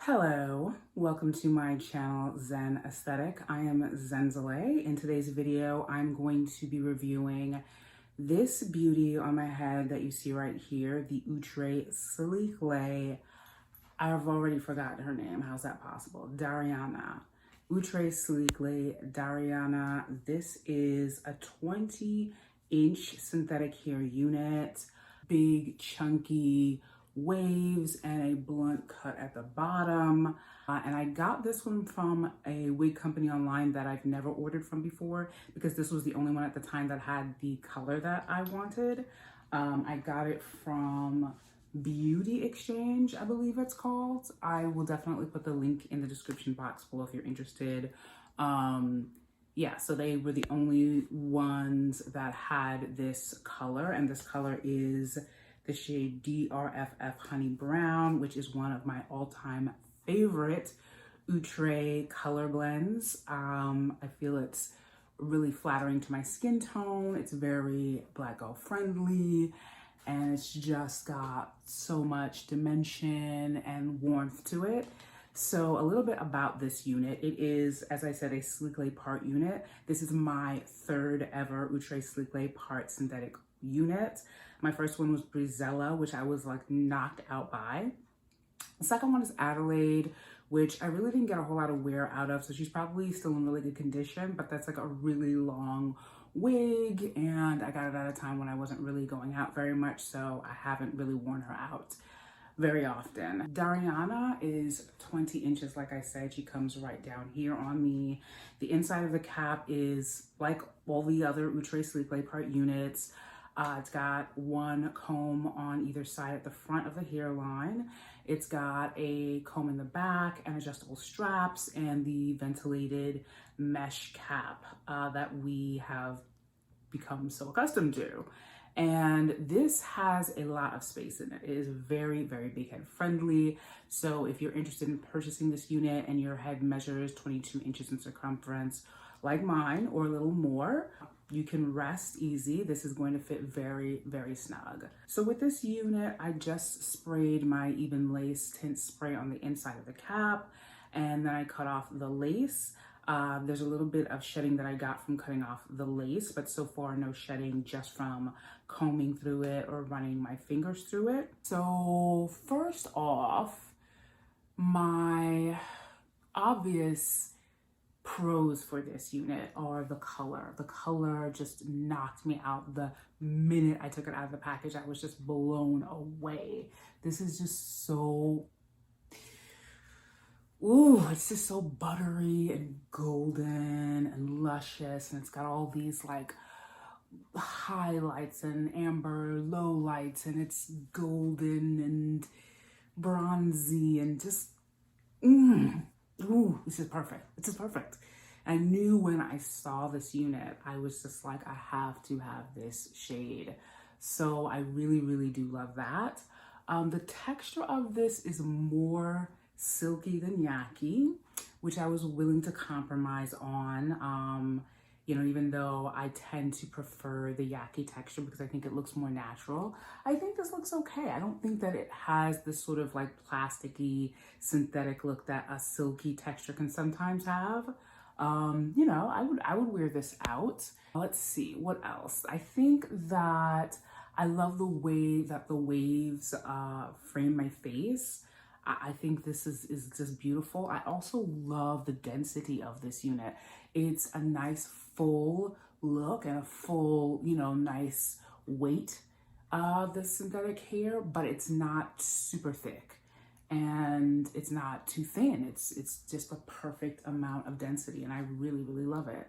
Hello, welcome to my channel Zen Aesthetic. I am Zenzale. In today's video, I'm going to be reviewing this beauty on my head that you see right here, the Outre Sleek Lay. I've already forgotten her name. How's that possible? Dariana. Outre Sleek Lay Dariana. This is a 20-inch synthetic hair unit, big, chunky waves and a blunt cut at the bottom. And I got this one from a wig company online that I've never ordered from before because this was the only one at the time that had the color that I wanted. I got it from Beauty Exchange, I believe it's called. I will definitely put the link in the description box below if you're interested. Yeah, so they were the only ones that had this color, and this color is the shade DRFF Honey Brown, which is one of my all-time favorite Outre color blends. I feel it's really flattering to my skin tone. It's very Black girl friendly, and it's just got so much dimension and warmth to it. So a little bit about this unit. It is, as I said, a Sleek Lay part unit. This is my third ever Outre Sleek Lay part synthetic unit. My first one was Brizella, which I was like knocked out by. The second one is Adelaide, which I really didn't get a whole lot of wear out of. So she's probably still in really good condition, but that's like a really long wig. And I got it at a time when I wasn't really going out very much. So I haven't really worn her out very often. Dariana is 20 inches, like I said. She comes right down here on me. The inside of the cap is like all the other Outre Sleek Lay part units. It's got one comb on either side at the front of the hairline. It's got a comb in the back and adjustable straps and the ventilated mesh cap that we have become so accustomed to. And this has a lot of space in it. It is very, very big head friendly. So if you're interested in purchasing this unit and your head measures 22 inches in circumference, like mine, or a little more, you can rest easy. This is going to fit very, very snug. So with this unit, I just sprayed my Eben Lace tint spray on the inside of the cap, and then I cut off the lace. There's a little bit of shedding that I got from cutting off the lace, but so far no shedding, just from combing through it or running my fingers through it. So first off, my obvious pros for this unit are the color. The color just knocked me out the minute I took it out of the package. I was just blown away. This is just so, ooh, it's just so buttery and golden and luscious, and it's got all these like highlights and amber low lights, and it's golden and bronzy and just ooh, this is perfect. This is perfect. I knew when I saw this unit, I was just like, I have to have this shade. So I really, really do love that. The texture of this is more silky than yaki, which I was willing to compromise on. You know, even though I tend to prefer the yaki texture because I think it looks more natural, I think this looks okay. I don't think that it has this sort of like plasticky synthetic look that a silky texture can sometimes have. You know, I would wear this out. Let's see, what else? I think that I love the way that the waves frame my face. I think this is just beautiful. I also love the density of this unit. It's a nice full look and a full, you know, nice weight of the synthetic hair, but it's not super thick and it's not too thin. It's just a perfect amount of density, and I really, really love it.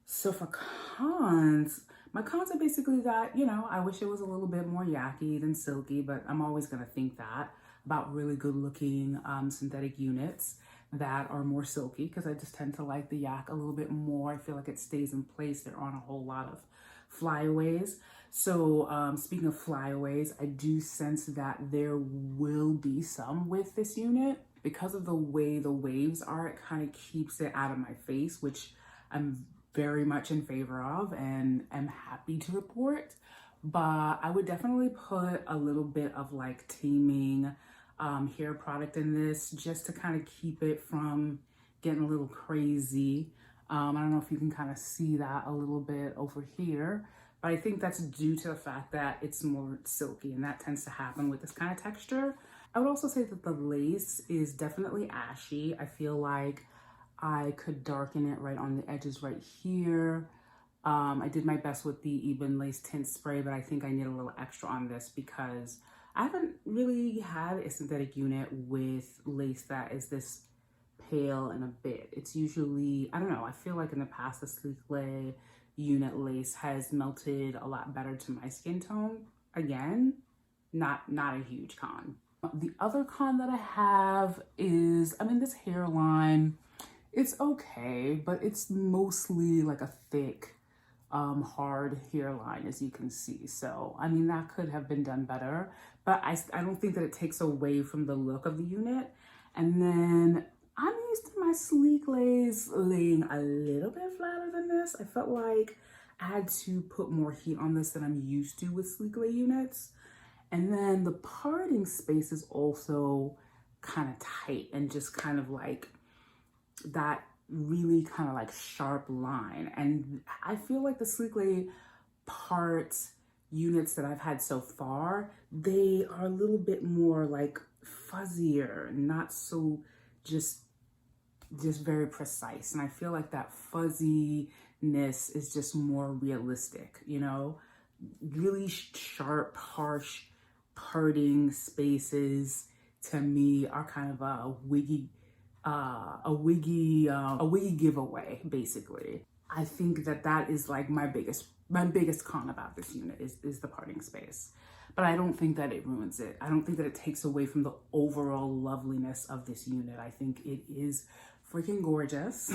So for cons, my cons are basically that, you know, I wish it was a little bit more yaki than silky, but I'm always gonna think that about really good looking synthetic units that are more silky, because I just tend to like the yak a little bit more. I feel like it stays in place. There aren't a whole lot of flyaways. So speaking of flyaways, I do sense that there will be some with this unit. Because of the way the waves are, it kind of keeps it out of my face, which I'm very much in favor of and am happy to report. But I would definitely put a little bit of like taming hair product in this just to kind of keep it from getting a little crazy. I don't know if you can kind of see that a little bit over here, but I think that's due to the fact that it's more silky, and that tends to happen with this kind of texture. I would also say that the lace is definitely ashy. I feel like I could darken it right on the edges right here. I did my best with the Ebin Lace Tint Spray, but I think I need a little extra on this because I haven't really had a synthetic unit with lace that is this pale and a bit. It's usually, I don't know, I feel like in the past the Sleek Lay unit lace has melted a lot better to my skin tone. Again, not a huge con. The other con that I have is, I mean, this hairline, it's okay, but it's mostly like a thick, hard hairline, as you can see. So, I mean, that could have been done better, but I don't think that it takes away from the look of the unit. And then I'm used to my Sleek Lays laying a little bit flatter than this. I felt like I had to put more heat on this than I'm used to with Sleek Lay units. And then the parting space is also kind of tight and just kind of like that really kind of like sharp line. And I feel like the Sleek Lay part units that I've had so far, they are a little bit more like fuzzier, not so just very precise. And I feel like that fuzziness is just more realistic, you know? Really sharp, harsh parting spaces to me are kind of a wiggy giveaway, basically. I think that is like my biggest con about this unit is the parting space. But I don't think that it ruins it. I don't think that it takes away from the overall loveliness of this unit. I think it is freaking gorgeous.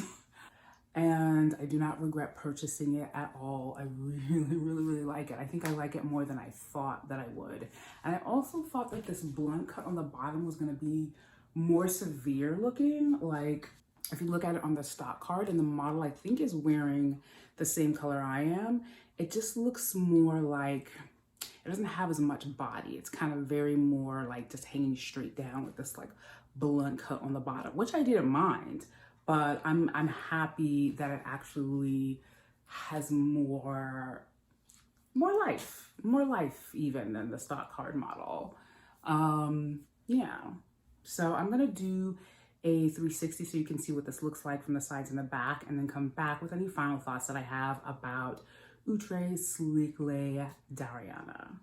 And I do not regret purchasing it at all. I really like it. I think I like it more than I thought that I would. And I also thought that this blunt cut on the bottom was gonna be more severe looking. Like if you look at it on the stock card, and the model I think is wearing the same color I am, it just looks more like, it doesn't have as much body. It's kind of very more like just hanging straight down with this like blunt cut on the bottom, which I didn't mind. But I'm happy that it actually has more life even than the stock card model. Yeah. So I'm gonna do a 360 so you can see what this looks like from the sides and the back, and then come back with any final thoughts that I have about Outre Sleek Lay Dariana.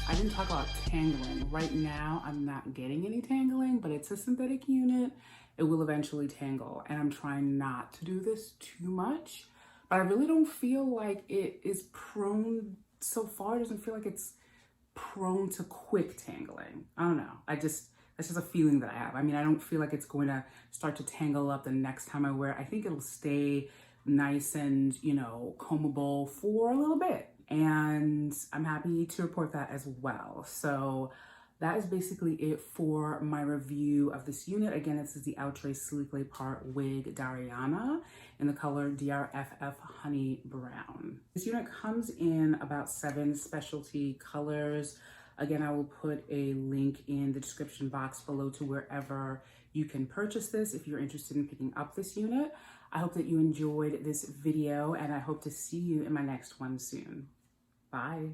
I didn't talk about tangling. Right now, I'm not getting any tangling, but it's a synthetic unit. It will eventually tangle, and I'm trying not to do this too much, but I really don't feel like it is prone, so far, it doesn't feel like it's prone to quick tangling. I don't know. That's just a feeling that I have. I mean, I don't feel like it's going to start to tangle up the next time I wear it. I think it'll stay nice and, you know, combable for a little bit. And I'm happy to report that as well. So that is basically it for my review of this unit. Again, this is the Outre Sleek Lay Part Wig Dariana in the color DRFF Honey Brown. This unit comes in about 7 specialty colors. Again, I will put a link in the description box below to wherever you can purchase this if you're interested in picking up this unit. I hope that you enjoyed this video, and I hope to see you in my next one soon. Bye.